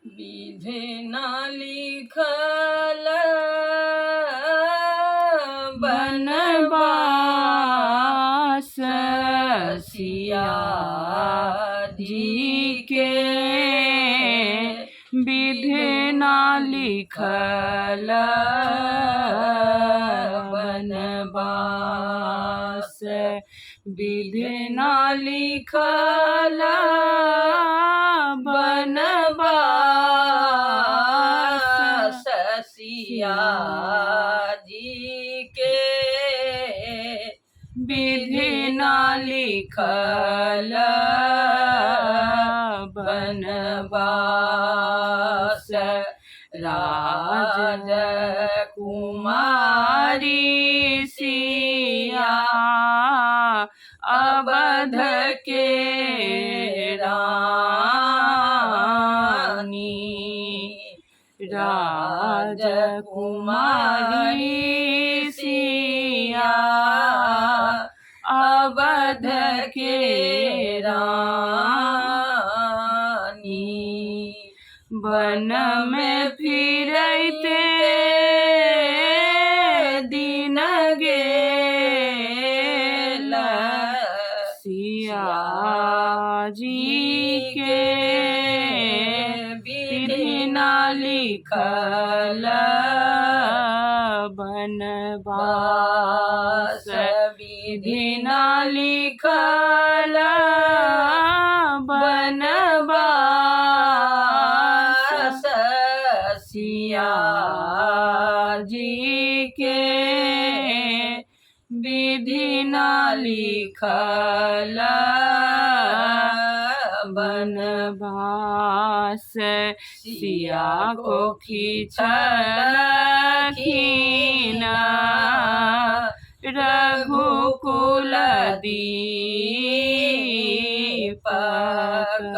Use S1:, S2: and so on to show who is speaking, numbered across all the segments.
S1: विधि न लिखल
S2: बनवास
S1: सिया
S2: जी के विधि न लिखल बनवास विधि न लिखल बनवास
S1: सिया जी के
S2: विधि न लिखल बनवास राजकुमारी सिया अवध के रानी राजकुमारी सिया अवध के रानी वन में फिरते दिन गेल सिया जी के विधि न लिखल बनवास विधि न लिखल बनवास सिया जी के विधि न लिखल बनवास सिया को खींचलखिन रघुकुल दीपक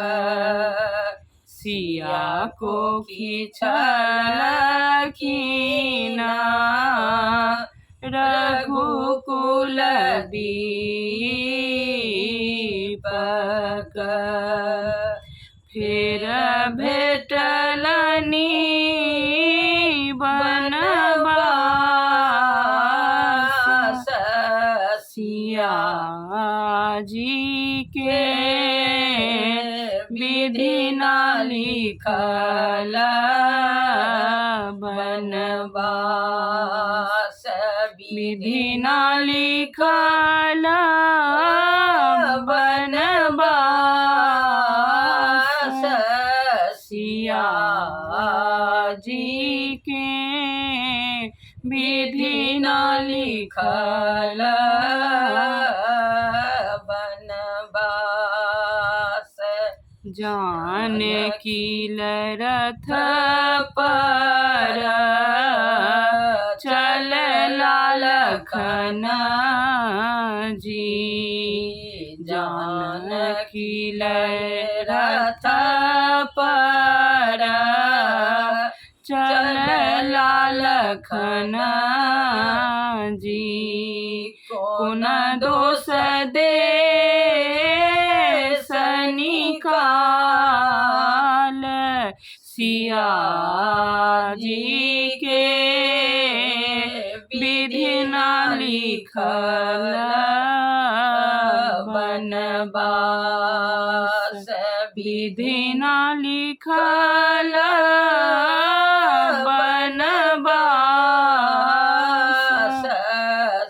S2: सिया को खींचलखिन रघुकुल दीपक फिर भेटलनि बनवास सिया जी के विधि न लिखल बनवास विधि न लिखल बनवास सिया जी के विधि न लिखल बनवास जानकी रथ पर चल लखन जी जानकी रथ पर चल लखन जी कौन दोष दे निकाल सिया जी के विधि न लिखल बनवास विधि न लिखल बनवास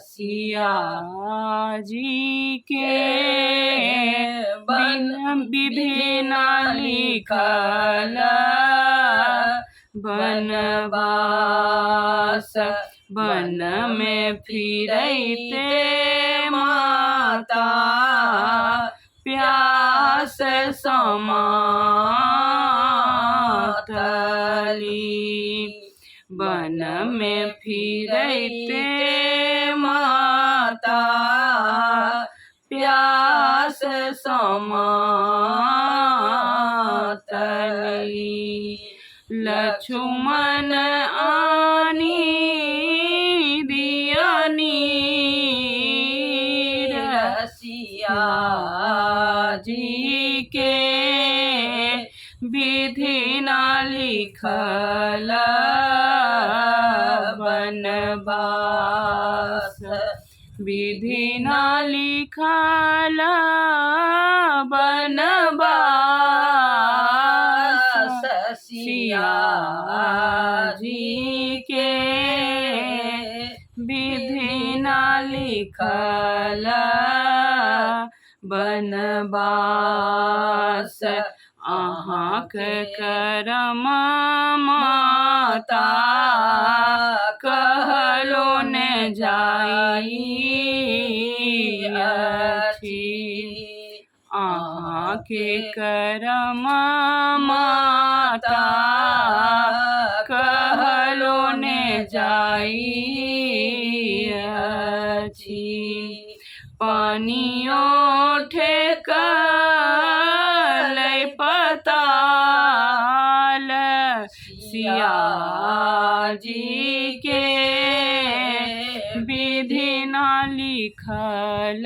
S2: सिया जी के विधि न लिखल बनवास वन में फिरते माता प्यास समातली वन में फिरते माता प्यास समातली लक्ष्मण आनी दियनी रसिया जी के विधि न लिखल बनवास विधि ना लिखल बनवास सिया जी के विधि ना लिखल बनवास अहाँ के करम माता कहलो न जाई अछि अहाँ के करम माता कहलो न जाई अछि पानियो ठेकल पताल सिया जी के विधि ना लिखल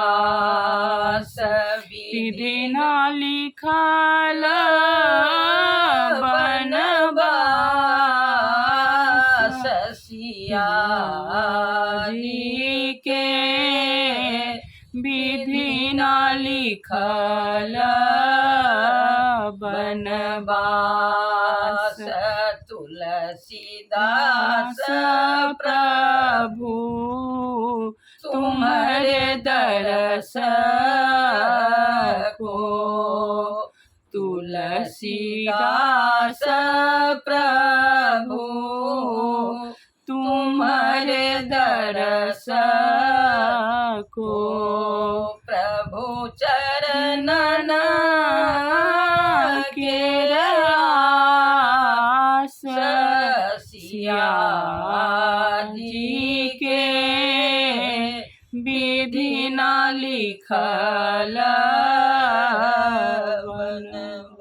S2: बनवास विधि ना लिखल बनवास सिया जी के विधि ना लिखल बनवास तुलसीदास प्रभु तुम्हारे दरस को तुलसीदास प्रभु तुम्हारे दरस को प्रभु चरणन के आस सिया जी के विधि ना लिखल बनवास।